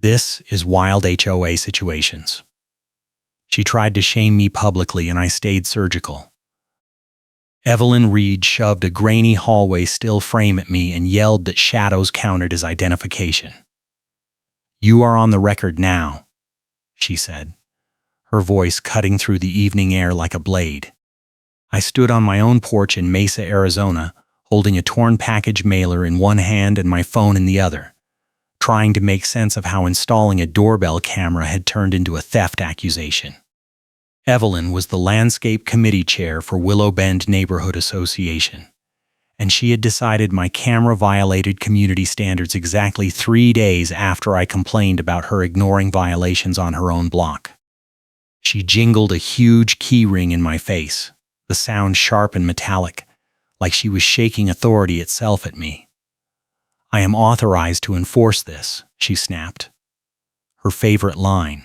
This is wild HOA situations. She tried to shame me publicly and I stayed surgical. Evelyn Reed shoved a grainy hallway still frame at me and yelled that shadows counted as identification. "You are on the record now," she said, her voice cutting through the evening air like a blade. I stood on my own porch in Mesa, Arizona, holding a torn package mailer in one hand and my phone in the other, trying to make sense of how installing a doorbell camera had turned into a theft accusation. Evelyn was the landscape committee chair for Willow Bend Neighborhood Association, and she had decided my camera violated community standards exactly 3 days after I complained about her ignoring violations on her own block. She jingled a huge key ring in my face, the sound sharp and metallic, like she was shaking authority itself at me. "I am authorized to enforce this," she snapped. Her favorite line.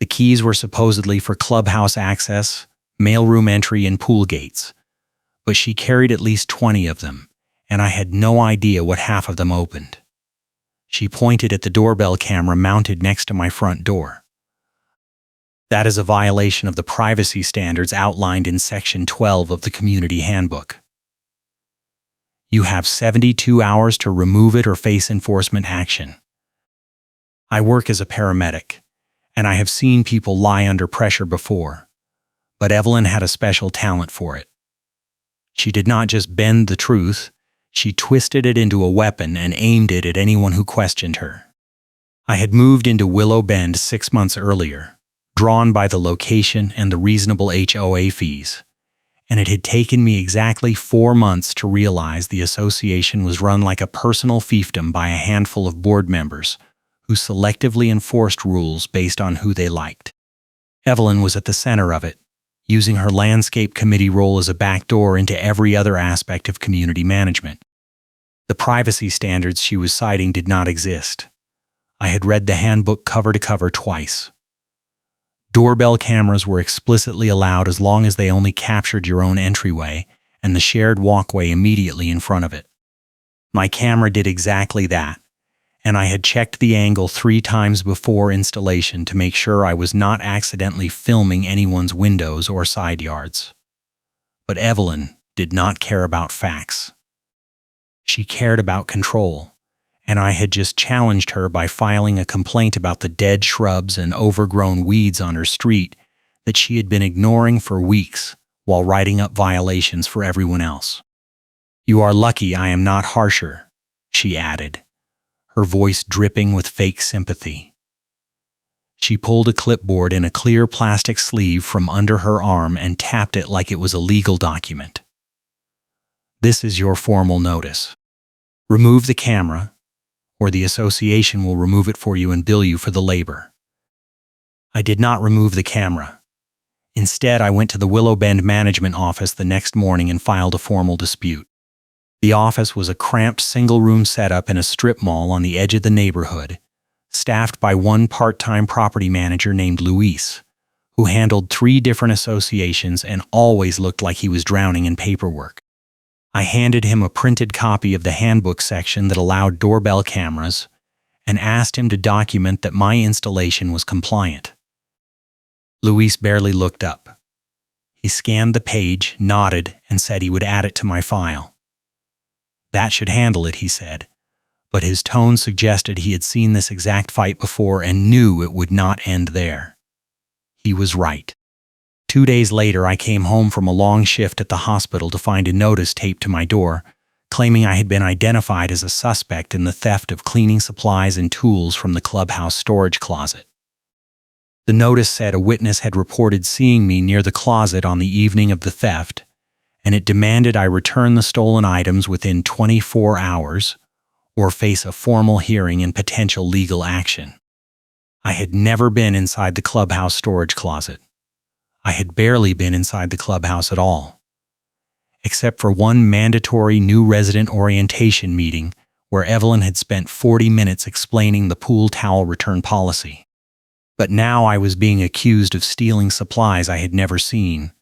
The keys were supposedly for clubhouse access, mailroom entry, and pool gates, but she carried at least 20 of them, and I had no idea what half of them opened. She pointed at the doorbell camera mounted next to my front door. "That is a violation of the privacy standards outlined in Section 12 of the Community Handbook. You have 72 hours to remove it or face enforcement action." I work as a paramedic, and I have seen people lie under pressure before, but Evelyn had a special talent for it. She did not just bend the truth, she twisted it into a weapon and aimed it at anyone who questioned her. I had moved into Willow Bend 6 months earlier, drawn by the location and the reasonable HOA fees, and it had taken me exactly 4 months to realize the association was run like a personal fiefdom by a handful of board members who selectively enforced rules based on who they liked. Evelyn was at the center of it, using her landscape committee role as a backdoor into every other aspect of community management. The privacy standards she was citing did not exist. I had read the handbook cover to cover twice. Doorbell cameras were explicitly allowed as long as they only captured your own entryway and the shared walkway immediately in front of it. My camera did exactly that, and I had checked the angle 3 times before installation to make sure I was not accidentally filming anyone's windows or side yards. But Evelyn did not care about facts. She cared about control, and I had just challenged her by filing a complaint about the dead shrubs and overgrown weeds on her street that she had been ignoring for weeks while writing up violations for everyone else. "You are lucky I am not harsher," she added, her voice dripping with fake sympathy. She pulled a clipboard in a clear plastic sleeve from under her arm and tapped it like it was a legal document. "This is your formal notice. Remove the camera, or the association will remove it for you and bill you for the labor." I did not remove the camera. Instead, I went to the Willow Bend management office the next morning and filed a formal dispute. The office was a cramped single-room setup in a strip mall on the edge of the neighborhood, staffed by one part-time property manager named Luis, who handled 3 different associations and always looked like he was drowning in paperwork. I handed him a printed copy of the handbook section that allowed doorbell cameras and asked him to document that my installation was compliant. Luis barely looked up. He scanned the page, nodded, and said he would add it to my file. "That should handle it," he said, but his tone suggested he had seen this exact fight before and knew it would not end there. He was right. 2 days later, I came home from a long shift at the hospital to find a notice taped to my door, claiming I had been identified as a suspect in the theft of cleaning supplies and tools from the clubhouse storage closet. The notice said a witness had reported seeing me near the closet on the evening of the theft, and it demanded I return the stolen items within 24 hours or face a formal hearing and potential legal action. I had never been inside the clubhouse storage closet. I had barely been inside the clubhouse at all, except for one mandatory new resident orientation meeting where Evelyn had spent 40 minutes explaining the pool towel return policy. But now I was being accused of stealing supplies I had never seen,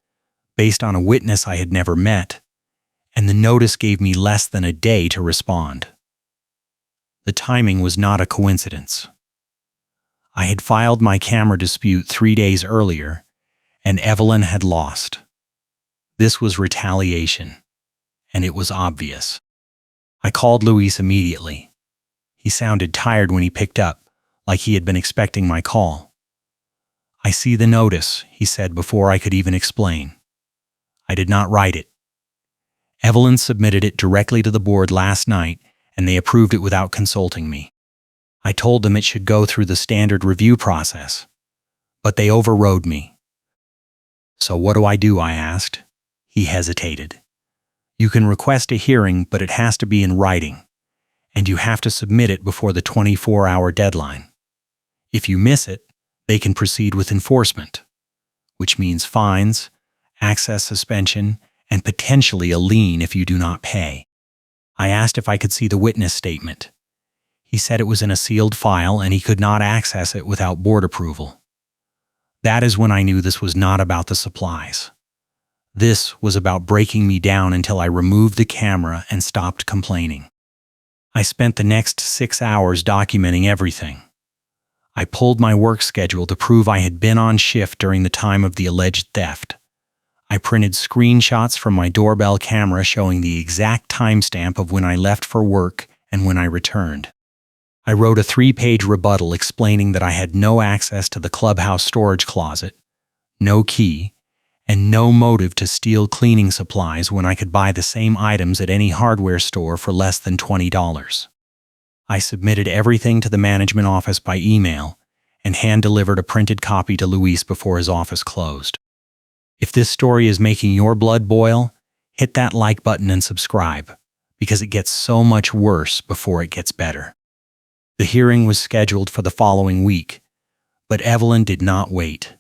based on a witness I had never met, and the notice gave me less than a day to respond. The timing was not a coincidence. I had filed my camera dispute 3 days earlier, and Evelyn had lost. This was retaliation, and it was obvious. I called Luis immediately. He sounded tired when he picked up, like he had been expecting my call. "I see the notice," he said before I could even explain. "I did not write it. Evelyn submitted it directly to the board last night, and they approved it without consulting me. I told them it should go through the standard review process, but they overrode me." "So what do?" I asked. He hesitated. "You can request a hearing, but it has to be in writing, and you have to submit it before the 24-hour deadline. If you miss it, they can proceed with enforcement, which means fines, access suspension, and potentially a lien if you do not pay." I asked if I could see the witness statement. He said it was in a sealed file and he could not access it without board approval. That is when I knew this was not about the supplies. This was about breaking me down until I removed the camera and stopped complaining. I spent the next 6 hours documenting everything. I pulled my work schedule to prove I had been on shift during the time of the alleged theft. I printed screenshots from my doorbell camera showing the exact timestamp of when I left for work and when I returned. I wrote a 3-page rebuttal explaining that I had no access to the clubhouse storage closet, no key, and no motive to steal cleaning supplies when I could buy the same items at any hardware store for less than $20. I submitted everything to the management office by email and hand-delivered a printed copy to Luis before his office closed. If this story is making your blood boil, hit that like button and subscribe, because it gets so much worse before it gets better. The hearing was scheduled for the following week, but Evelyn did not wait.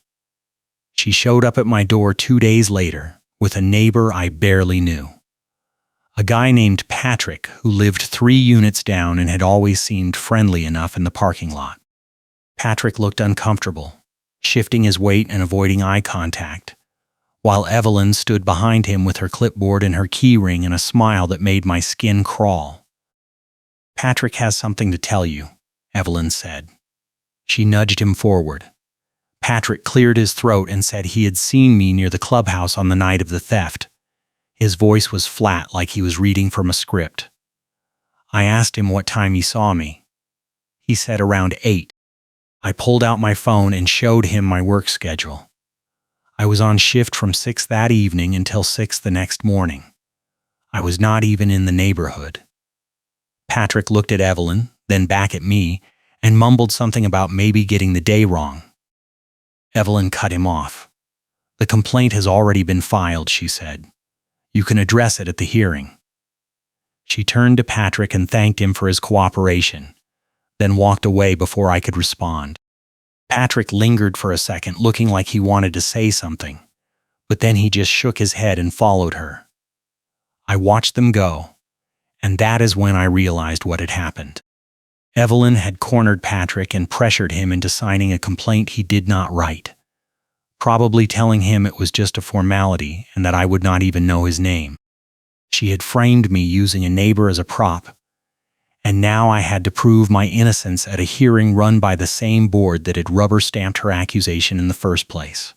She showed up at my door 2 days later with a neighbor I barely knew. A guy named Patrick who lived 3 units down and had always seemed friendly enough in the parking lot. Patrick looked uncomfortable, shifting his weight and avoiding eye contact, while Evelyn stood behind him with her clipboard and her key ring and a smile that made my skin crawl. "Patrick has something to tell you," Evelyn said. She nudged him forward. Patrick cleared his throat and said he had seen me near the clubhouse on the night of the theft. His voice was flat, like he was reading from a script. I asked him what time he saw me. He said around 8. I pulled out my phone and showed him my work schedule. I was on shift from 6 that evening until 6 the next morning. I was not even in the neighborhood. Patrick looked at Evelyn, then back at me, and mumbled something about maybe getting the day wrong. Evelyn cut him off. "The complaint has already been filed," she said. "You can address it at the hearing." She turned to Patrick and thanked him for his cooperation, then walked away before I could respond. Patrick lingered for a second, looking like he wanted to say something, but then he just shook his head and followed her. I watched them go, and that is when I realized what had happened. Evelyn had cornered Patrick and pressured him into signing a complaint he did not write, probably telling him it was just a formality and that I would not even know his name. She had framed me using a neighbor as a prop, and now I had to prove my innocence at a hearing run by the same board that had rubber-stamped her accusation in the first place.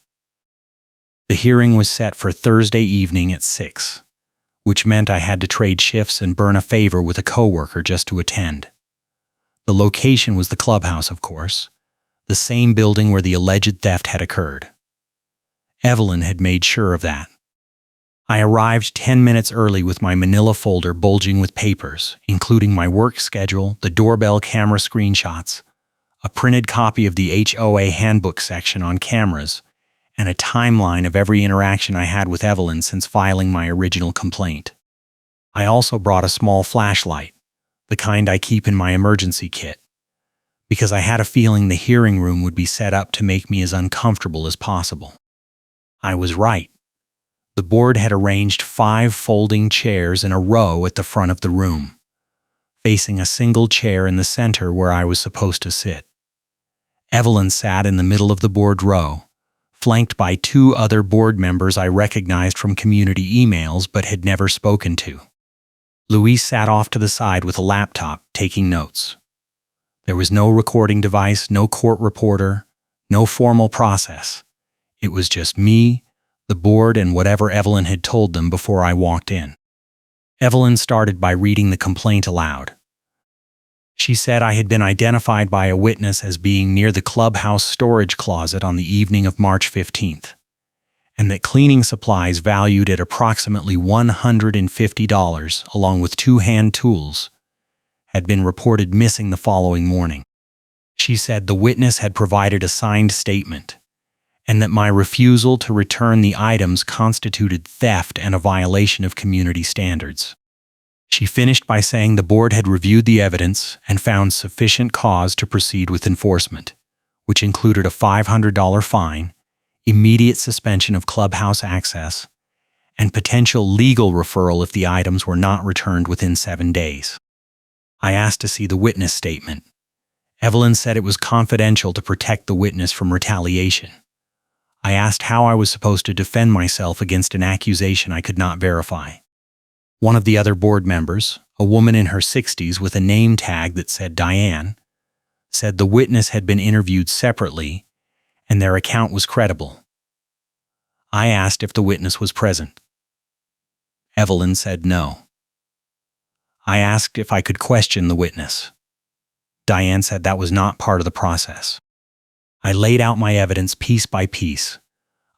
The hearing was set for Thursday evening at 6. Which meant I had to trade shifts and burn a favor with a coworker just to attend. The location was the clubhouse, of course, the same building where the alleged theft had occurred. Evelyn had made sure of that. I arrived 10 minutes early with my manila folder bulging with papers, including my work schedule, the doorbell camera screenshots, a printed copy of the HOA handbook section on cameras, and a timeline of every interaction I had with Evelyn since filing my original complaint. I also brought a small flashlight, the kind I keep in my emergency kit, because I had a feeling the hearing room would be set up to make me as uncomfortable as possible. I was right. The board had arranged 5 folding chairs in a row at the front of the room, facing a single chair in the center where I was supposed to sit. Evelyn sat in the middle of the board row, flanked by 2 other board members I recognized from community emails but had never spoken to. Luis sat off to the side with a laptop, taking notes. There was no recording device, no court reporter, no formal process. It was just me, the board, and whatever Evelyn had told them before I walked in. Evelyn started by reading the complaint aloud. She said I had been identified by a witness as being near the clubhouse storage closet on the evening of March 15th, and that cleaning supplies valued at approximately $150, along with 2 hand tools, had been reported missing the following morning. She said the witness had provided a signed statement, and that my refusal to return the items constituted theft and a violation of community standards. She finished by saying the board had reviewed the evidence and found sufficient cause to proceed with enforcement, which included a $500 fine, immediate suspension of clubhouse access, and potential legal referral if the items were not returned within 7 days. I asked to see the witness statement. Evelyn said it was confidential to protect the witness from retaliation. I asked how I was supposed to defend myself against an accusation I could not verify. One of the other board members, a woman in her 60s with a name tag that said Diane, said the witness had been interviewed separately and their account was credible. I asked if the witness was present. Evelyn said no. I asked if I could question the witness. Diane said that was not part of the process. I laid out my evidence piece by piece.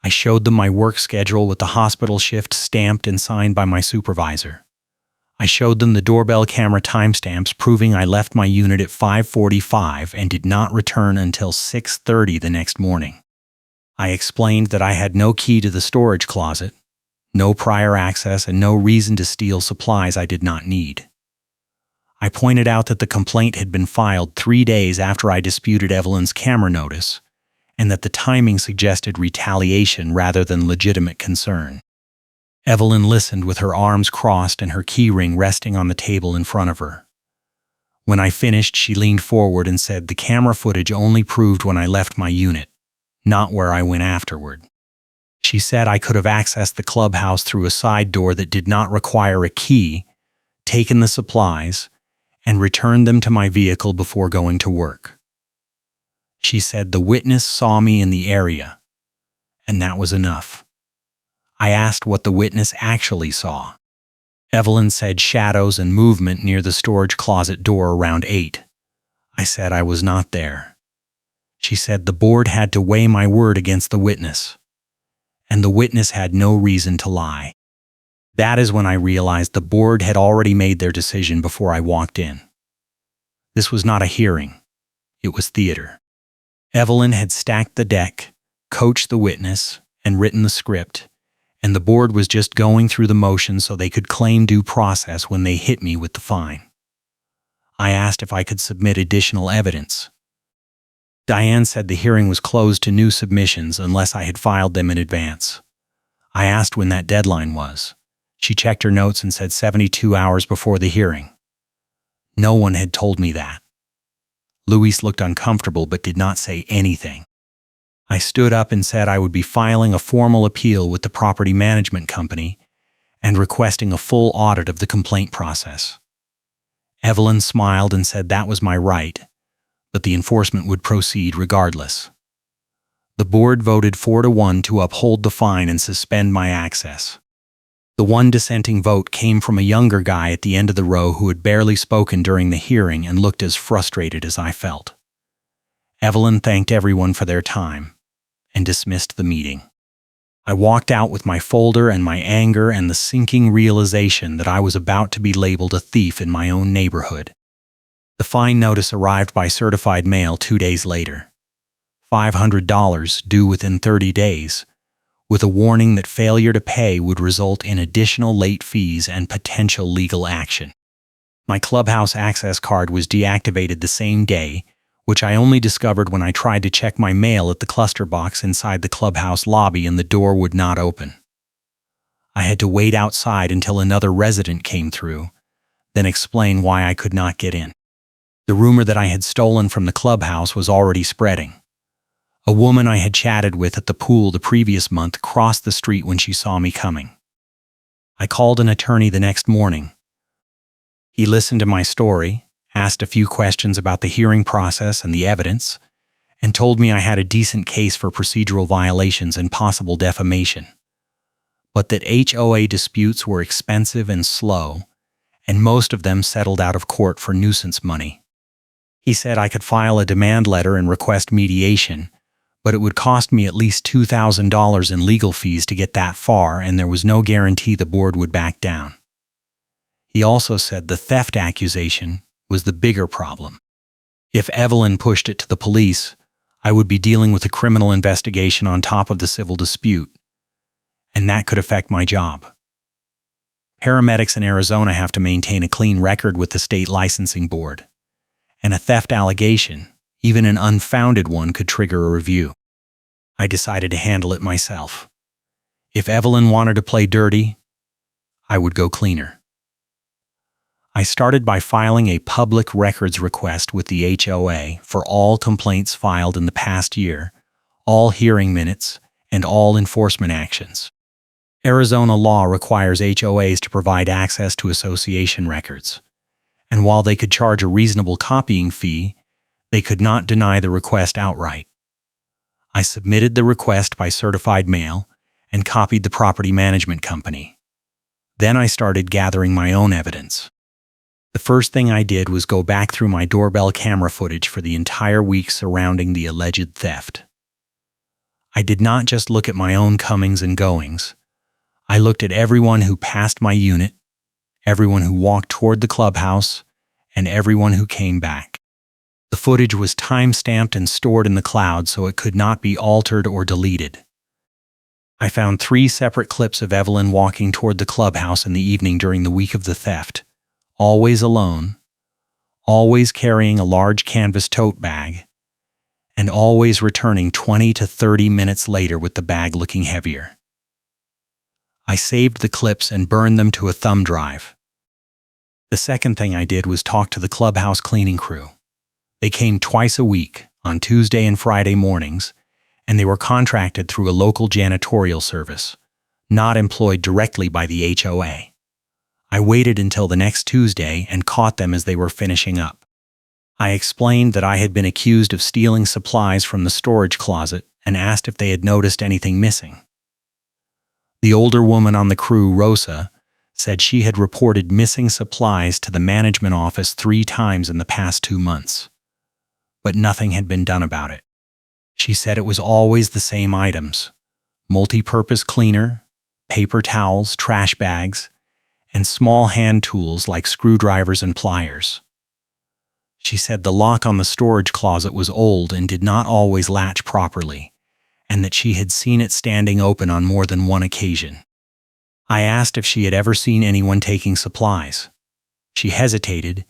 I showed them my work schedule with the hospital shift stamped and signed by my supervisor. I showed them the doorbell camera timestamps proving I left my unit at 5:45 and did not return until 6:30 the next morning. I explained that I had no key to the storage closet, no prior access, and no reason to steal supplies I did not need. I pointed out that the complaint had been filed 3 days after I disputed Evelyn's camera notice, and that the timing suggested retaliation rather than legitimate concern. Evelyn listened with her arms crossed and her keyring resting on the table in front of her. When I finished, she leaned forward and said the camera footage only proved when I left my unit, not where I went afterward. She said I could have accessed the clubhouse through a side door that did not require a key, taken the supplies, and returned them to my vehicle before going to work. She said the witness saw me in the area, and that was enough. I asked what the witness actually saw. Evelyn said shadows and movement near the storage closet door around 8. I said I was not there. She said the board had to weigh my word against the witness, and the witness had no reason to lie. That is when I realized the board had already made their decision before I walked in. This was not a hearing. It was theater. Evelyn had stacked the deck, coached the witness, and written the script, and the board was just going through the motions so they could claim due process when they hit me with the fine. I asked if I could submit additional evidence. Diane said the hearing was closed to new submissions unless I had filed them in advance. I asked when that deadline was. She checked her notes and said 72 hours before the hearing. No one had told me that. Luis looked uncomfortable but did not say anything. I stood up and said I would be filing a formal appeal with the property management company and requesting a full audit of the complaint process. Evelyn smiled and said that was my right, but the enforcement would proceed regardless. The board voted 4-1 to uphold the fine and suspend my access. The one dissenting vote came from a younger guy at the end of the row who had barely spoken during the hearing and looked as frustrated as I felt. Evelyn thanked everyone for their time and dismissed the meeting. I walked out with my folder and my anger and the sinking realization that I was about to be labeled a thief in my own neighborhood. The fine notice arrived by certified mail 2 days later. $500 due within 30 days, with a warning that failure to pay would result in additional late fees and potential legal action. My clubhouse access card was deactivated the same day, which I only discovered when I tried to check my mail at the cluster box inside the clubhouse lobby and the door would not open. I had to wait outside until another resident came through, then explain why I could not get in. The rumor that I had stolen from the clubhouse was already spreading. A woman I had chatted with at the pool the previous month crossed the street when she saw me coming. I called an attorney the next morning. He listened to my story, asked a few questions about the hearing process and the evidence, and told me I had a decent case for procedural violations and possible defamation, but that HOA disputes were expensive and slow, and most of them settled out of court for nuisance money. He said I could file a demand letter and request mediation, but it would cost me at least $2,000 in legal fees to get that far, and there was no guarantee the board would back down. He also said the theft accusation was the bigger problem. If Evelyn pushed it to the police, I would be dealing with a criminal investigation on top of the civil dispute, and that could affect my job. Paramedics in Arizona have to maintain a clean record with the state licensing board, and a theft allegation, even an unfounded one, could trigger a review. I decided to handle it myself. If Evelyn wanted to play dirty, I would go cleaner. I started by filing a public records request with the HOA for all complaints filed in the past year, all hearing minutes, and all enforcement actions. Arizona law requires HOAs to provide access to association records, and while they could charge a reasonable copying fee, they could not deny the request outright. I submitted the request by certified mail and copied the property management company. Then I started gathering my own evidence. The first thing I did was go back through my doorbell camera footage for the entire week surrounding the alleged theft. I did not just look at my own comings and goings. I looked at everyone who passed my unit, everyone who walked toward the clubhouse, and everyone who came back. The footage was time-stamped and stored in the cloud so it could not be altered or deleted. I found 3 separate clips of Evelyn walking toward the clubhouse in the evening during the week of the theft, always alone, always carrying a large canvas tote bag, and always returning 20 to 30 minutes later with the bag looking heavier. I saved the clips and burned them to a thumb drive. The second thing I did was talk to the clubhouse cleaning crew. They came twice a week, on Tuesday and Friday mornings, and they were contracted through a local janitorial service, not employed directly by the HOA. I waited until the next Tuesday and caught them as they were finishing up. I explained that I had been accused of stealing supplies from the storage closet and asked if they had noticed anything missing. The older woman on the crew, Rosa, said she had reported missing supplies to the management office 3 times in the past 2 months, but nothing had been done about it. She said it was always the same items: multi-purpose cleaner, paper towels, trash bags, and small hand tools like screwdrivers and pliers. She said the lock on the storage closet was old and did not always latch properly, and that she had seen it standing open on more than one occasion. I asked if she had ever seen anyone taking supplies. She hesitated,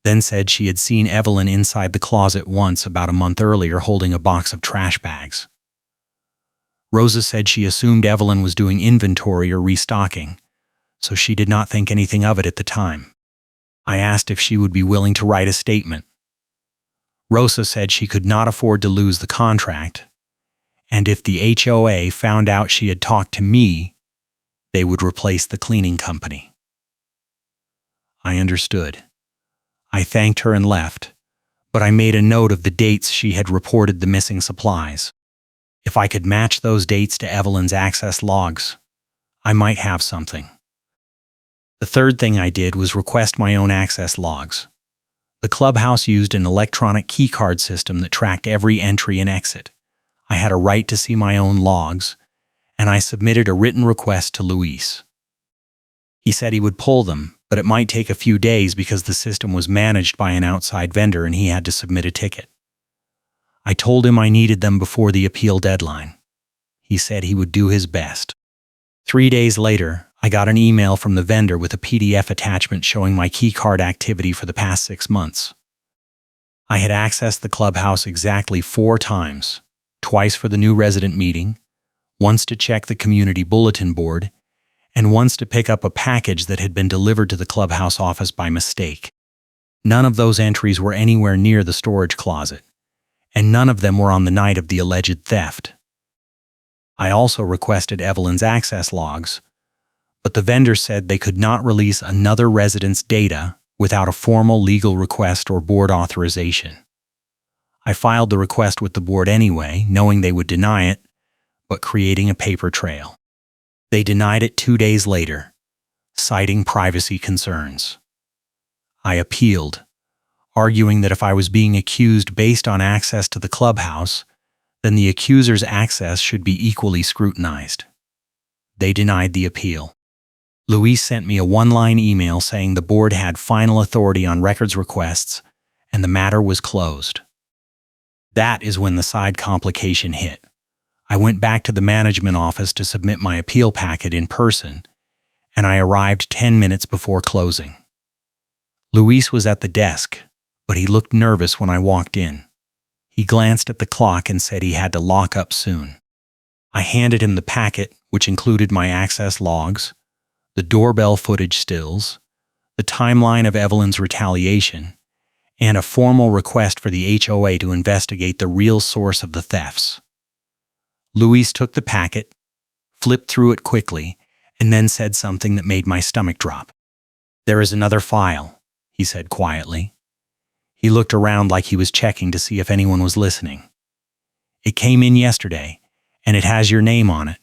then said she had seen Evelyn inside the closet once about a month earlier holding a box of trash bags. Rosa said she assumed Evelyn was doing inventory or restocking, so she did not think anything of it at the time. I asked if she would be willing to write a statement. Rosa said she could not afford to lose the contract, and if the HOA found out she had talked to me, they would replace the cleaning company. I understood. I thanked her and left, but I made a note of the dates she had reported the missing supplies. If I could match those dates to Evelyn's access logs, I might have something. The third thing I did was request my own access logs. The clubhouse used an electronic keycard system that tracked every entry and exit. I had a right to see my own logs, and I submitted a written request to Luis. He said he would pull them, but it might take a few days because the system was managed by an outside vendor and he had to submit a ticket. I told him I needed them before the appeal deadline. He said he would do his best. 3 days later, I got an email from the vendor with a PDF attachment showing my keycard activity for the past 6 months. I had accessed the clubhouse exactly 4 times, twice for the new resident meeting, once to check the community bulletin board, and once to pick up a package that had been delivered to the clubhouse office by mistake. None of those entries were anywhere near the storage closet, and none of them were on the night of the alleged theft. I also requested Evelyn's access logs, but the vendor said they could not release another resident's data without a formal legal request or board authorization. I filed the request with the board anyway, knowing they would deny it, but creating a paper trail. They denied it 2 days later, citing privacy concerns. I appealed, arguing that if I was being accused based on access to the clubhouse, then the accuser's access should be equally scrutinized. They denied the appeal. Luis sent me a one-line email saying the board had final authority on records requests and the matter was closed. That is when the side complication hit. I went back to the management office to submit my appeal packet in person, and I arrived 10 minutes before closing. Luis was at the desk, but he looked nervous when I walked in. He glanced at the clock and said he had to lock up soon. I handed him the packet, which included my access logs, the doorbell footage stills, the timeline of Evelyn's retaliation, and a formal request for the HOA to investigate the real source of the thefts. Luis took the packet, flipped through it quickly, and then said something that made my stomach drop. "There is another file," he said quietly. He looked around like he was checking to see if anyone was listening. "It came in yesterday, and it has your name on it,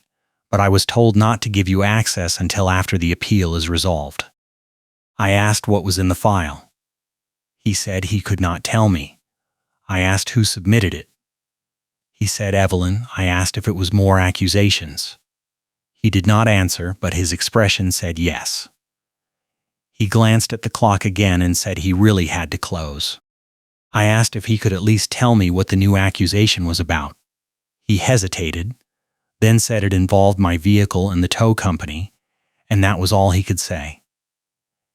but I was told not to give you access until after the appeal is resolved." I asked what was in the file. He said he could not tell me. I asked who submitted it. He said Evelyn. I asked if it was more accusations. He did not answer, but his expression said yes. He glanced at the clock again and said he really had to close. I asked if he could at least tell me what the new accusation was about. He hesitated, then said it involved my vehicle and the tow company, and that was all he could say.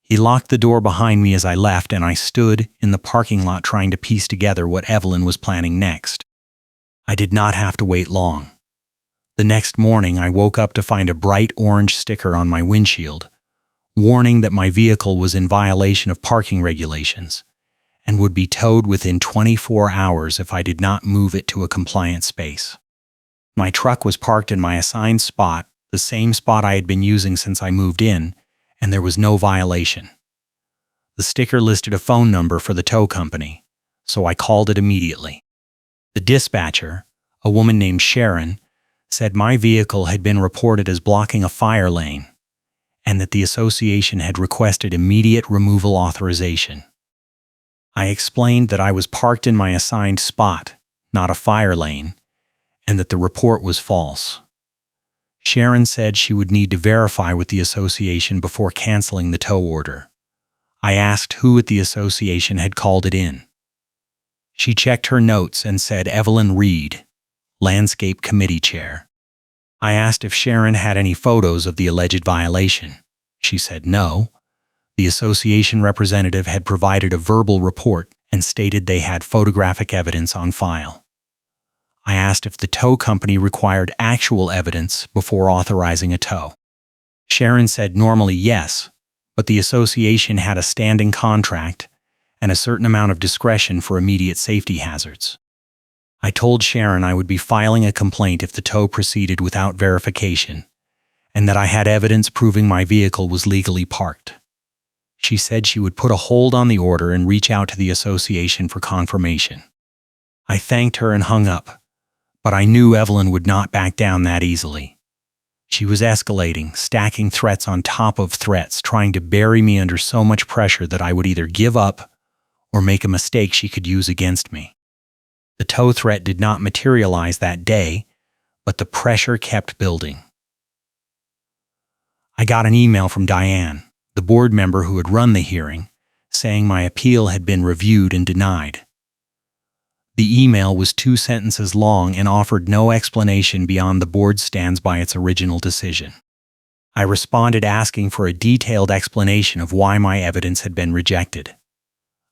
He locked the door behind me as I left, and I stood in the parking lot trying to piece together what Evelyn was planning next. I did not have to wait long. The next morning, I woke up to find a bright orange sticker on my windshield, warning that my vehicle was in violation of parking regulations and would be towed within 24 hours if I did not move it to a compliant space. My truck was parked in my assigned spot, the same spot I had been using since I moved in, and there was no violation. The sticker listed a phone number for the tow company, so I called it immediately. The dispatcher, a woman named Sharon, said my vehicle had been reported as blocking a fire lane and that the association had requested immediate removal authorization. I explained that I was parked in my assigned spot, not a fire lane, and that the report was false. Sharon said she would need to verify with the association before canceling the tow order. I asked who at the association had called it in. She checked her notes and said Evelyn Reed, Landscape Committee Chair. I asked if Sharon had any photos of the alleged violation. She said no. The association representative had provided a verbal report and stated they had photographic evidence on file. I asked if the tow company required actual evidence before authorizing a tow. Sharon said normally yes, but the association had a standing contract and a certain amount of discretion for immediate safety hazards. I told Sharon I would be filing a complaint if the tow proceeded without verification, and that I had evidence proving my vehicle was legally parked. She said she would put a hold on the order and reach out to the association for confirmation. I thanked her and hung up, but I knew Evelyn would not back down that easily. She was escalating, stacking threats on top of threats, trying to bury me under so much pressure that I would either give up or make a mistake she could use against me. The tow threat did not materialize that day, but the pressure kept building. I got an email from Diane, the board member who had run the hearing, saying my appeal had been reviewed and denied. The email was 2 sentences long and offered no explanation beyond the board stands by its original decision. I responded asking for a detailed explanation of why my evidence had been rejected.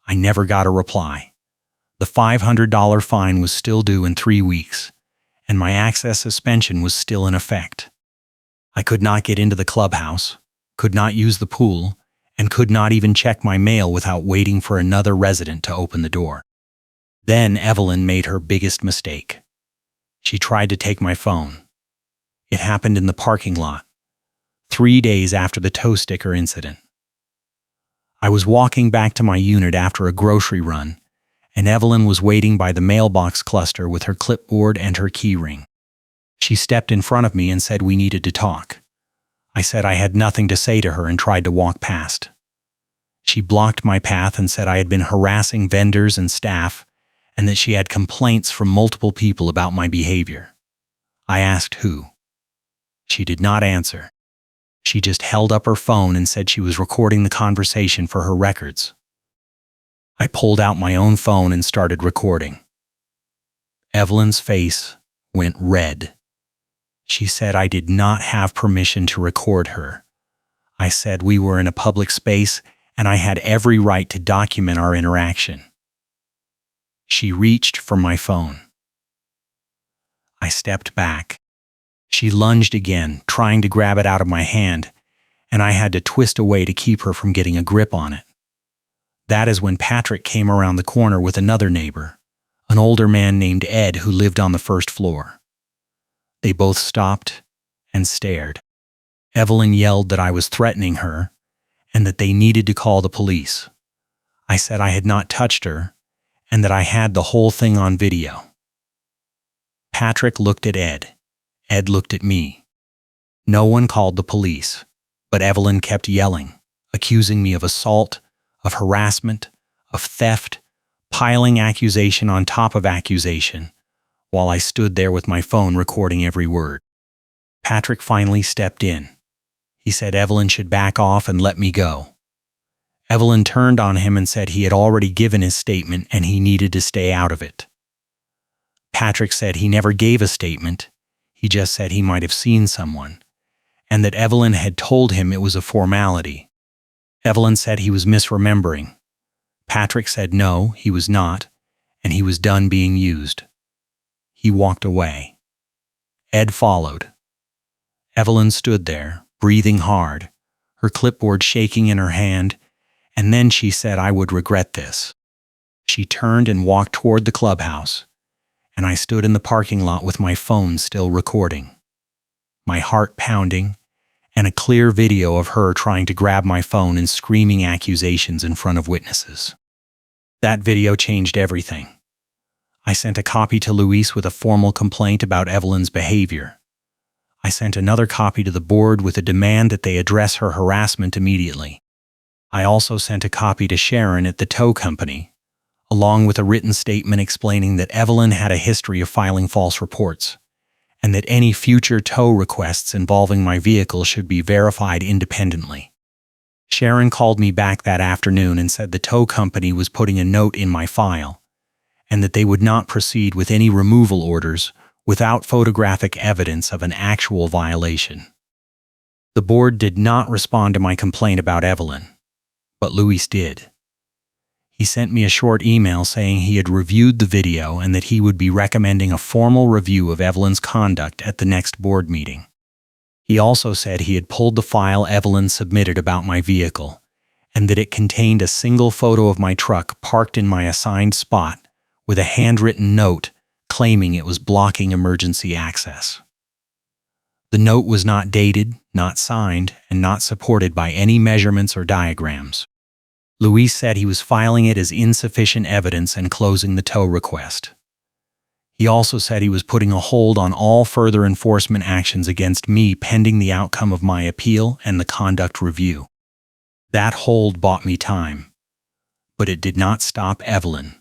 I never got a reply. The $500 fine was still due in 3 weeks, and my access suspension was still in effect. I could not get into the clubhouse, could not use the pool, and could not even check my mail without waiting for another resident to open the door. Then Evelyn made her biggest mistake. She tried to take my phone. It happened in the parking lot, 3 days after the tow sticker incident. I was walking back to my unit after a grocery run, and Evelyn was waiting by the mailbox cluster with her clipboard and her keyring. She stepped in front of me and said we needed to talk. I said I had nothing to say to her and tried to walk past. She blocked my path and said I had been harassing vendors and staff and that she had complaints from multiple people about my behavior. I asked who. She did not answer. She just held up her phone and said she was recording the conversation for her records. I pulled out my own phone and started recording. Evelyn's face went red. She said I did not have permission to record her. I said we were in a public space and I had every right to document our interaction. She reached for my phone. I stepped back. She lunged again, trying to grab it out of my hand, and I had to twist away to keep her from getting a grip on it. That is when Patrick came around the corner with another neighbor, an older man named Ed who lived on the first floor. They both stopped and stared. Evelyn yelled that I was threatening her and that they needed to call the police. I said I had not touched her and that I had the whole thing on video. Patrick looked at Ed. Ed looked at me. No one called the police, but Evelyn kept yelling, accusing me of assault, of harassment, of theft, piling accusation on top of accusation, while I stood there with my phone recording every word. Patrick finally stepped in. He said Evelyn should back off and let me go. Evelyn turned on him and said he had already given his statement and he needed to stay out of it. Patrick said he never gave a statement, he just said he might have seen someone, and that Evelyn had told him it was a formality. Evelyn said he was misremembering. Patrick said no, he was not, and he was done being used. He walked away. Ed followed. Evelyn stood there, breathing hard, her clipboard shaking in her hand, and then she said I would regret this. She turned and walked toward the clubhouse, and I stood in the parking lot with my phone still recording, my heart pounding, and a clear video of her trying to grab my phone and screaming accusations in front of witnesses. That video changed everything. I sent a copy to Luis with a formal complaint about Evelyn's behavior. I sent another copy to the board with a demand that they address her harassment immediately. I also sent a copy to Sharon at the tow company, along with a written statement explaining that Evelyn had a history of filing false reports, and that any future tow requests involving my vehicle should be verified independently. Sharon called me back that afternoon and said the tow company was putting a note in my file, and that they would not proceed with any removal orders without photographic evidence of an actual violation. The board did not respond to my complaint about Evelyn, but Luis did. He sent me a short email saying he had reviewed the video and that he would be recommending a formal review of Evelyn's conduct at the next board meeting. He also said he had pulled the file Evelyn submitted about my vehicle and that it contained a single photo of my truck parked in my assigned spot with a handwritten note claiming it was blocking emergency access. The note was not dated, not signed, and not supported by any measurements or diagrams. Luis said he was filing it as insufficient evidence and closing the tow request. He also said he was putting a hold on all further enforcement actions against me pending the outcome of my appeal and the conduct review. That hold bought me time, but it did not stop Evelyn.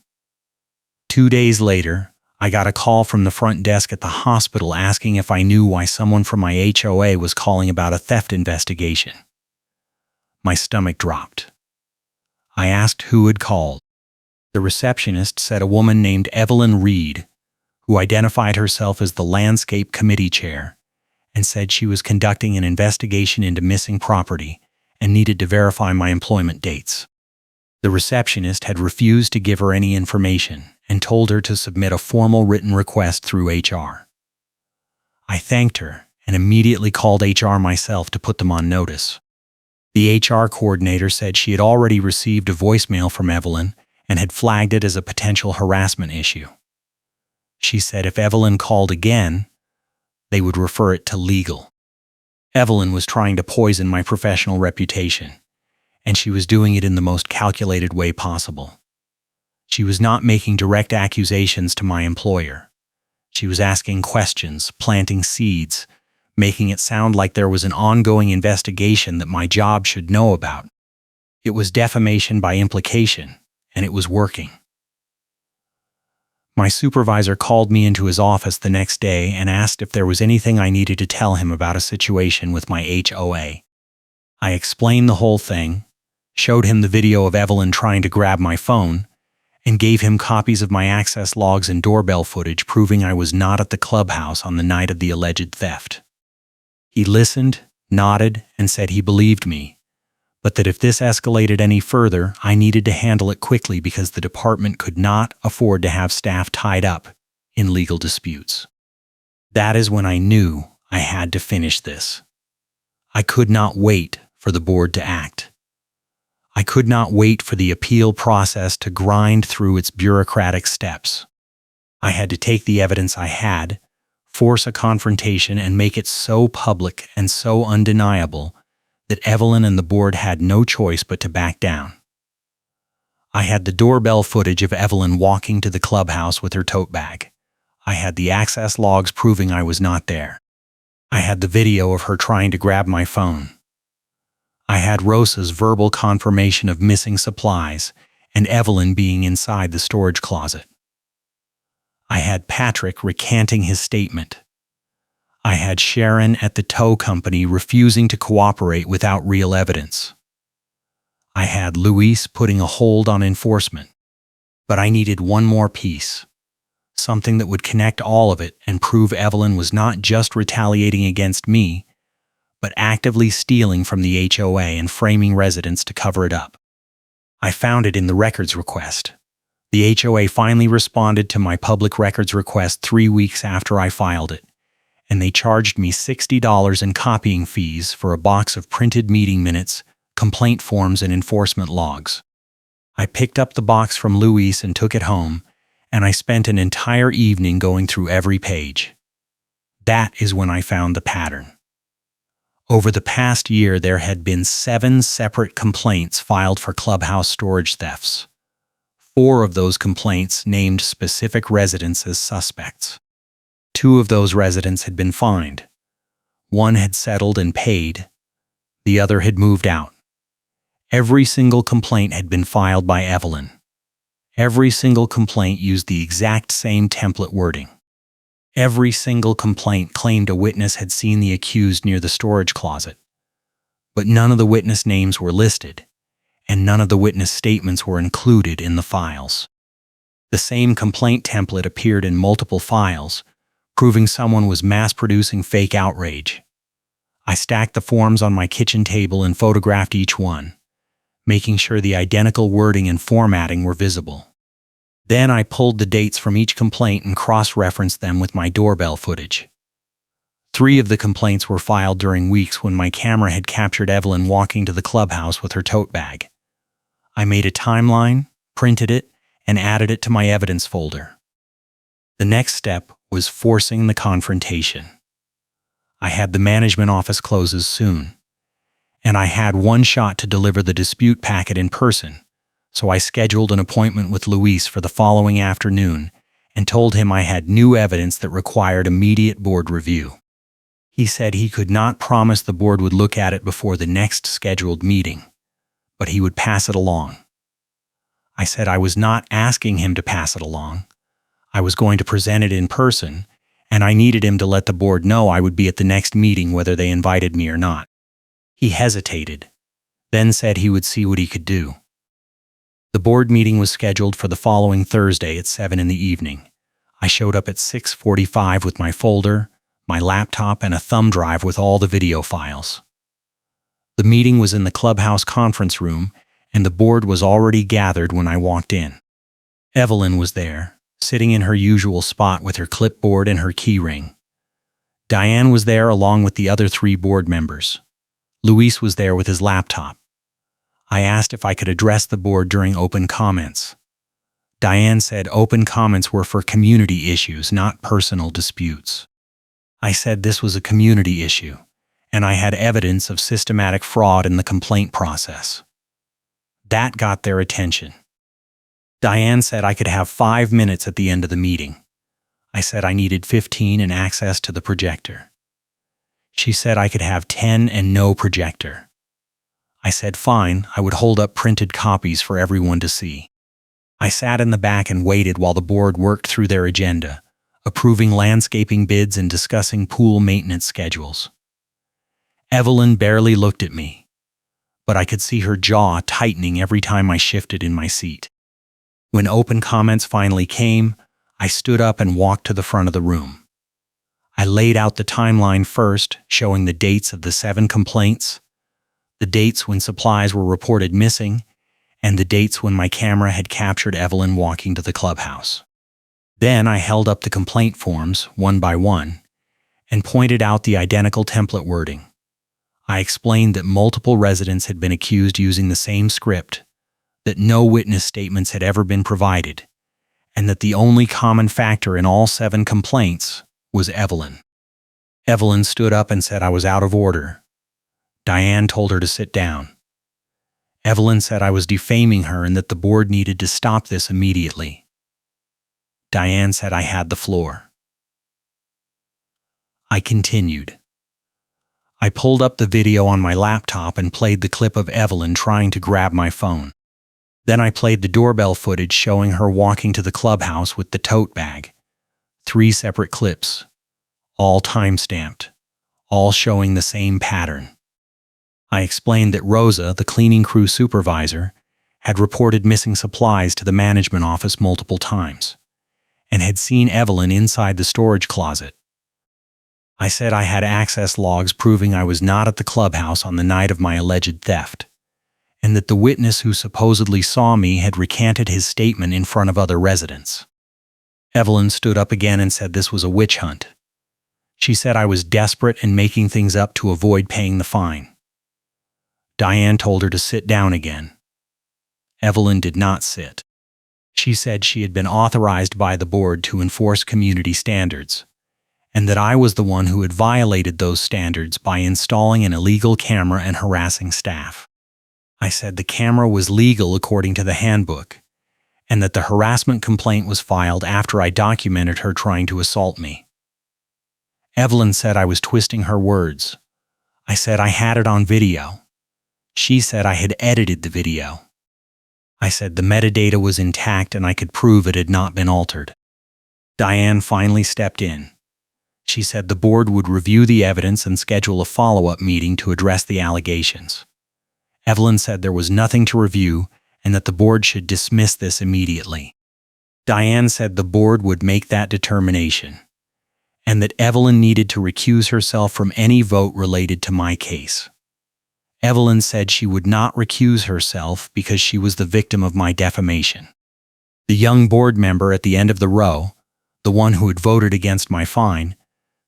2 days later, I got a call from the front desk at the hospital asking if I knew why someone from my HOA was calling about a theft investigation. My stomach dropped. I asked who had called. The receptionist said a woman named Evelyn Reed, who identified herself as the landscape committee chair, and said she was conducting an investigation into missing property and needed to verify my employment dates. The receptionist had refused to give her any information and told her to submit a formal written request through HR. I thanked her and immediately called HR myself to put them on notice. The HR coordinator said she had already received a voicemail from Evelyn and had flagged it as a potential harassment issue. She said if Evelyn called again, they would refer it to legal. Evelyn was trying to poison my professional reputation, and she was doing it in the most calculated way possible. She was not making direct accusations to my employer. She was asking questions, planting seeds, making it sound like there was an ongoing investigation that my job should know about. It was defamation by implication, and it was working. My supervisor called me into his office the next day and asked if there was anything I needed to tell him about a situation with my HOA. I explained the whole thing, showed him the video of Evelyn trying to grab my phone, and gave him copies of my access logs and doorbell footage proving I was not at the clubhouse on the night of the alleged theft. He listened, nodded, and said he believed me, but that if this escalated any further, I needed to handle it quickly because the department could not afford to have staff tied up in legal disputes. That is when I knew I had to finish this. I could not wait for the board to act. I could not wait for the appeal process to grind through its bureaucratic steps. I had to take the evidence I had, force a confrontation, and make it so public and so undeniable that Evelyn and the board had no choice but to back down. I had the doorbell footage of Evelyn walking to the clubhouse with her tote bag. I had the access logs proving I was not there. I had the video of her trying to grab my phone. I had Rosa's verbal confirmation of missing supplies and Evelyn being inside the storage closet. I had Patrick recanting his statement. I had Sharon at the tow company refusing to cooperate without real evidence. I had Luis putting a hold on enforcement. But I needed one more piece, something that would connect all of it and prove Evelyn was not just retaliating against me, but actively stealing from the HOA and framing residents to cover it up. I found it in the records request. The HOA finally responded to my public records request 3 weeks after I filed it, and they charged me $60 in copying fees for a box of printed meeting minutes, complaint forms, and enforcement logs. I picked up the box from Luis and took it home, and I spent an entire evening going through every page. That is when I found the pattern. Over the past year, there had been 7 separate complaints filed for clubhouse storage thefts. 4 of those complaints named specific residents as suspects. 2 of those residents had been fined. 1 had settled and paid. The other had moved out. Every single complaint had been filed by Evelyn. Every single complaint used the exact same template wording. Every single complaint claimed a witness had seen the accused near the storage closet. But none of the witness names were listed, and none of the witness statements were included in the files. The same complaint template appeared in multiple files, proving someone was mass-producing fake outrage. I stacked the forms on my kitchen table and photographed each one, making sure the identical wording and formatting were visible. Then I pulled the dates from each complaint and cross-referenced them with my doorbell footage. 3 of the complaints were filed during weeks when my camera had captured Evelyn walking to the clubhouse with her tote bag. I made a timeline, printed it, and added it to my evidence folder. The next step was forcing the confrontation. I had the management office closes soon, and I had one shot to deliver the dispute packet in person. So I scheduled an appointment with Luis for the following afternoon and told him I had new evidence that required immediate board review. He said he could not promise the board would look at it before the next scheduled meeting, but he would pass it along. I said I was not asking him to pass it along. I was going to present it in person, and I needed him to let the board know I would be at the next meeting whether they invited me or not. He hesitated, then said he would see what he could do. The board meeting was scheduled for the following Thursday at 7 in the evening. I showed up at 6:45 with my folder, my laptop, and a thumb drive with all the video files. The meeting was in the clubhouse conference room, and the board was already gathered when I walked in. Evelyn was there, sitting in her usual spot with her clipboard and her key ring. Diane was there along with the other 3 board members. Luis was there with his laptop. I asked if I could address the board during open comments. Diane said open comments were for community issues, not personal disputes. I said this was a community issue, and I had evidence of systematic fraud in the complaint process. That got their attention. Diane said I could have 5 minutes at the end of the meeting. I said I needed 15 and access to the projector. She said I could have 10 and no projector. I said fine, I would hold up printed copies for everyone to see. I sat in the back and waited while the board worked through their agenda, approving landscaping bids and discussing pool maintenance schedules. Evelyn barely looked at me, but I could see her jaw tightening every time I shifted in my seat. When open comments finally came, I stood up and walked to the front of the room. I laid out the timeline first, showing the dates of the 7 complaints, the dates when supplies were reported missing, and the dates when my camera had captured Evelyn walking to the clubhouse. Then I held up the complaint forms, one by one, and pointed out the identical template wording. I explained that multiple residents had been accused using the same script, that no witness statements had ever been provided, and that the only common factor in all 7 complaints was Evelyn. Evelyn stood up and said I was out of order. Diane told her to sit down. Evelyn said I was defaming her and that the board needed to stop this immediately. Diane said I had the floor. I continued. I pulled up the video on my laptop and played the clip of Evelyn trying to grab my phone. Then I played the doorbell footage showing her walking to the clubhouse with the tote bag. 3 separate clips, all time-stamped, all showing the same pattern. I explained that Rosa, the cleaning crew supervisor, had reported missing supplies to the management office multiple times, and had seen Evelyn inside the storage closet. I said I had access logs proving I was not at the clubhouse on the night of my alleged theft, and that the witness who supposedly saw me had recanted his statement in front of other residents. Evelyn stood up again and said this was a witch hunt. She said I was desperate and making things up to avoid paying the fine. Diane told her to sit down again. Evelyn did not sit. She said she had been authorized by the board to enforce community standards, and that I was the one who had violated those standards by installing an illegal camera and harassing staff. I said the camera was legal according to the handbook, and that the harassment complaint was filed after I documented her trying to assault me. Evelyn said I was twisting her words. I said I had it on video. She said I had edited the video. I said the metadata was intact and I could prove it had not been altered. Diane finally stepped in. She said the board would review the evidence and schedule a follow-up meeting to address the allegations. Evelyn said there was nothing to review and that the board should dismiss this immediately. Diane said the board would make that determination, and that Evelyn needed to recuse herself from any vote related to my case. Evelyn said she would not recuse herself because she was the victim of my defamation. The young board member at the end of the row, the one who had voted against my fine,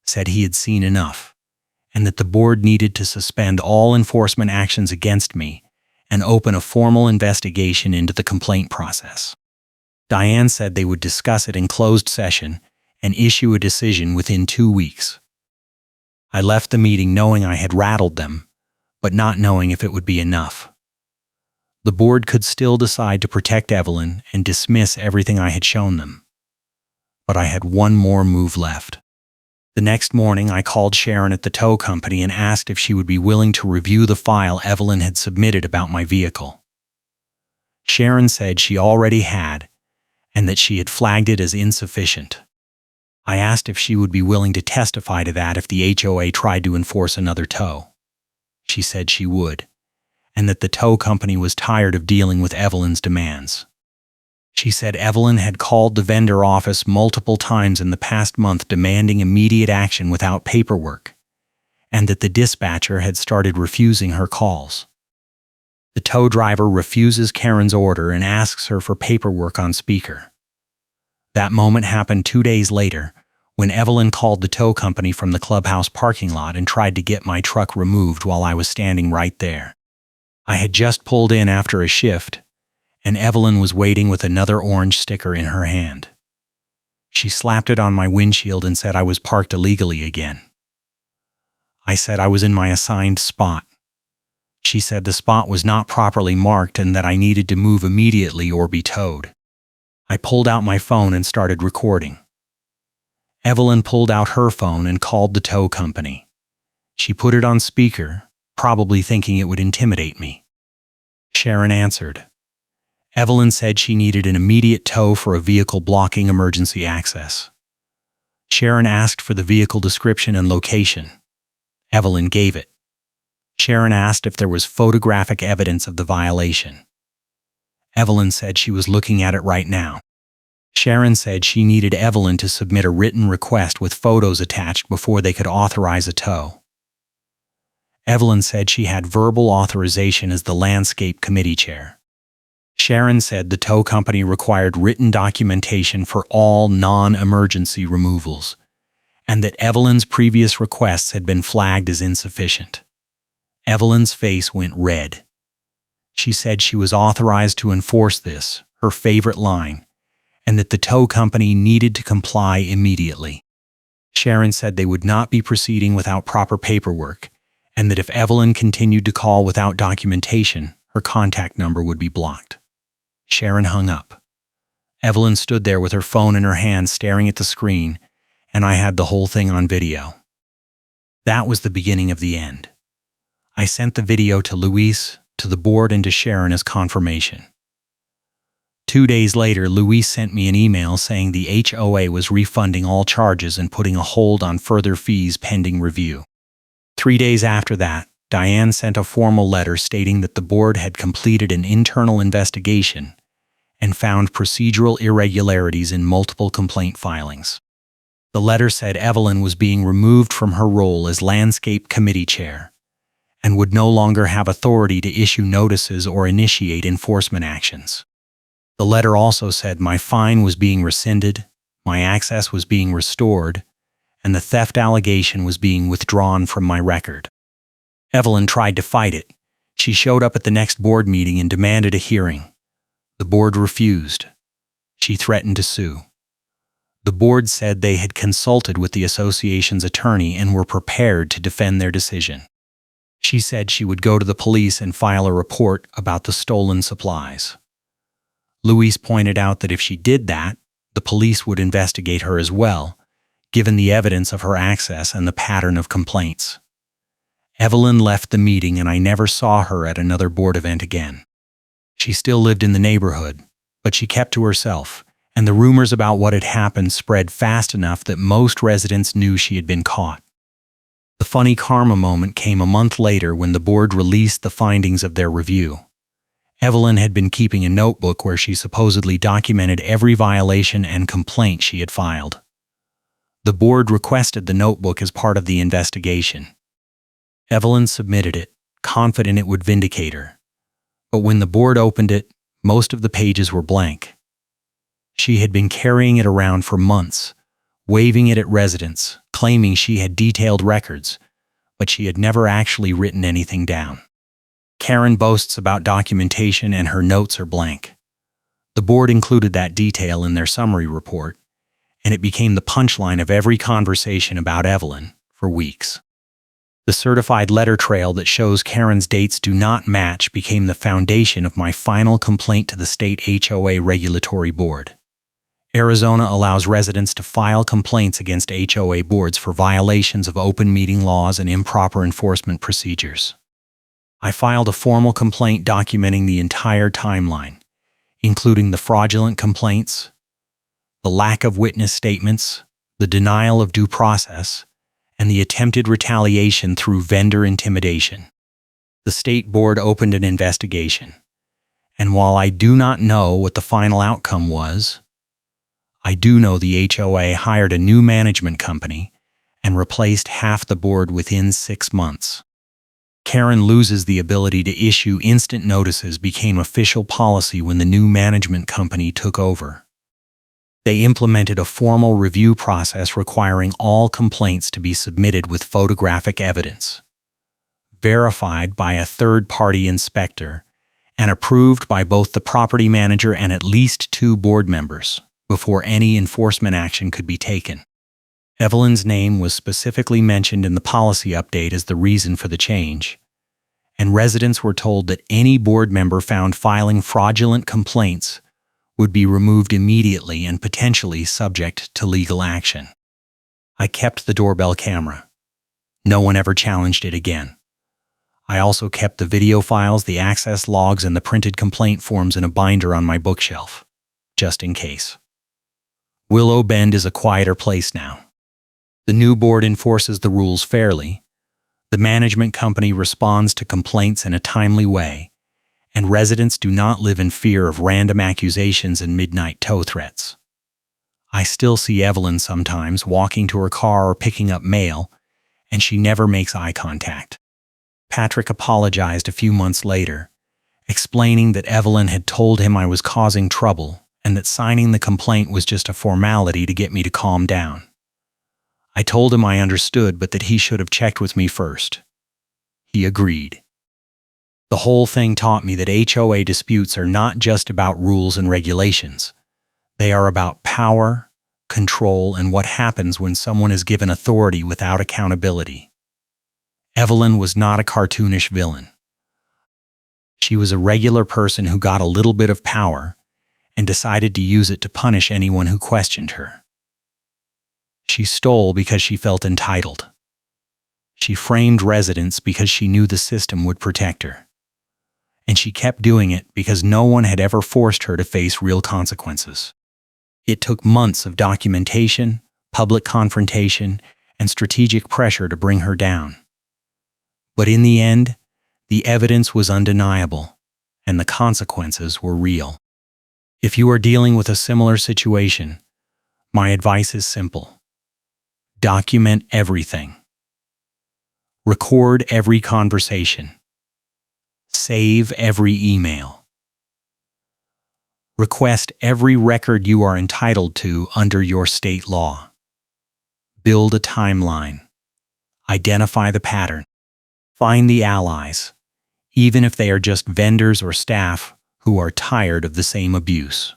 said he had seen enough, and that the board needed to suspend all enforcement actions against me and open a formal investigation into the complaint process. Diane said they would discuss it in closed session and issue a decision within 2 weeks. I left the meeting knowing I had rattled them, but not knowing if it would be enough. The board could still decide to protect Evelyn and dismiss everything I had shown them. But I had one more move left. The next morning, I called Sharon at the tow company and asked if she would be willing to review the file Evelyn had submitted about my vehicle. Sharon said she already had, and that she had flagged it as insufficient. I asked if she would be willing to testify to that if the HOA tried to enforce another tow. She said she would, and that the tow company was tired of dealing with Evelyn's demands. She said Evelyn had called the vendor office multiple times in the past month demanding immediate action without paperwork, and that the dispatcher had started refusing her calls. The tow driver refuses Karen's order and asks her for paperwork on speaker. That moment happened 2 days later, when Evelyn called the tow company from the clubhouse parking lot and tried to get my truck removed while I was standing right there. I had just pulled in after a shift, and Evelyn was waiting with another orange sticker in her hand. She slapped it on my windshield and said I was parked illegally again. I said I was in my assigned spot. She said the spot was not properly marked and that I needed to move immediately or be towed. I pulled out my phone and started recording. Evelyn pulled out her phone and called the tow company. She put it on speaker, probably thinking it would intimidate me. Sharon answered. Evelyn said she needed an immediate tow for a vehicle blocking emergency access. Sharon asked for the vehicle description and location. Evelyn gave it. Sharon asked if there was photographic evidence of the violation. Evelyn said she was looking at it right now. Sharon said she needed Evelyn to submit a written request with photos attached before they could authorize a tow. Evelyn said she had verbal authorization as the landscape committee chair. Sharon said the tow company required written documentation for all non-emergency removals, and that Evelyn's previous requests had been flagged as insufficient. Evelyn's face went red. She said she was authorized to enforce this, her favorite line, and that the tow company needed to comply immediately. Sharon said they would not be proceeding without proper paperwork, and that if Evelyn continued to call without documentation, her contact number would be blocked. Sharon hung up. Evelyn stood there with her phone in her hand staring at the screen, and I had the whole thing on video. That was the beginning of the end. I sent the video to Luis, to the board, and to Sharon as confirmation. 2 days later, Luis sent me an email saying the HOA was refunding all charges and putting a hold on further fees pending review. 3 days after that, Diane sent a formal letter stating that the board had completed an internal investigation and found procedural irregularities in multiple complaint filings. The letter said Evelyn was being removed from her role as landscape committee chair and would no longer have authority to issue notices or initiate enforcement actions. The letter also said my fine was being rescinded, my access was being restored, and the theft allegation was being withdrawn from my record. Evelyn tried to fight it. She showed up at the next board meeting and demanded a hearing. The board refused. She threatened to sue. The board said they had consulted with the association's attorney and were prepared to defend their decision. She said she would go to the police and file a report about the stolen supplies. Luis pointed out that if she did that, the police would investigate her as well, given the evidence of her access and the pattern of complaints. Evelyn left the meeting and I never saw her at another board event again. She still lived in the neighborhood, but she kept to herself, and the rumors about what had happened spread fast enough that most residents knew she had been caught. The funny karma moment came a month later when the board released the findings of their review. Evelyn had been keeping a notebook where she supposedly documented every violation and complaint she had filed. The board requested the notebook as part of the investigation. Evelyn submitted it, confident it would vindicate her. But when the board opened it, most of the pages were blank. She had been carrying it around for months, waving it at residents, claiming she had detailed records, but she had never actually written anything down. Karen boasts about documentation and her notes are blank. The board included that detail in their summary report, and it became the punchline of every conversation about Evelyn for weeks. The certified letter trail that shows Karen's dates do not match became the foundation of my final complaint to the state HOA regulatory board. Arizona allows residents to file complaints against HOA boards for violations of open meeting laws and improper enforcement procedures. I filed a formal complaint documenting the entire timeline, including the fraudulent complaints, the lack of witness statements, the denial of due process, and the attempted retaliation through vendor intimidation. The state board opened an investigation, and while I do not know what the final outcome was, I do know the HOA hired a new management company and replaced half the board within 6 months. Karen loses the ability to issue instant notices became official policy when the new management company took over. They implemented a formal review process requiring all complaints to be submitted with photographic evidence, verified by a third-party inspector, and approved by both the property manager and at least 2 board members before any enforcement action could be taken. Evelyn's name was specifically mentioned in the policy update as the reason for the change, and residents were told that any board member found filing fraudulent complaints would be removed immediately and potentially subject to legal action. I kept the doorbell camera. No one ever challenged it again. I also kept the video files, the access logs, and the printed complaint forms in a binder on my bookshelf, just in case. Willow Bend is a quieter place now. The new board enforces the rules fairly. The management company responds to complaints in a timely way, and residents do not live in fear of random accusations and midnight tow threats. I still see Evelyn sometimes walking to her car or picking up mail, and she never makes eye contact. Patrick apologized a few months later, explaining that Evelyn had told him I was causing trouble and that signing the complaint was just a formality to get me to calm down. I told him I understood, but that he should have checked with me first. He agreed. The whole thing taught me that HOA disputes are not just about rules and regulations. They are about power, control, and what happens when someone is given authority without accountability. Evelyn was not a cartoonish villain. She was a regular person who got a little bit of power and decided to use it to punish anyone who questioned her. She stole because she felt entitled. She framed residents because she knew the system would protect her. And she kept doing it because no one had ever forced her to face real consequences. It took months of documentation, public confrontation, and strategic pressure to bring her down. But in the end, the evidence was undeniable, and the consequences were real. If you are dealing with a similar situation, my advice is simple. Document everything. Record every conversation. Save every email. Request every record you are entitled to under your state law. Build a timeline. Identify the pattern. Find the allies, even if they are just vendors or staff who are tired of the same abuse.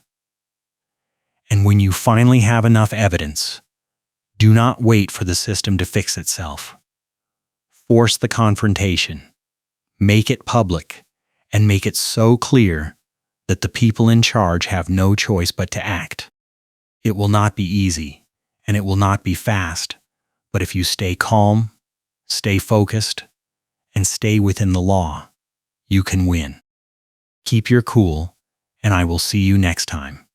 And when you finally have enough evidence, do not wait for the system to fix itself. Force the confrontation. Make it public, and make it so clear that the people in charge have no choice but to act. It will not be easy, and it will not be fast, but if you stay calm, stay focused, and stay within the law, you can win. Keep your cool, and I will see you next time.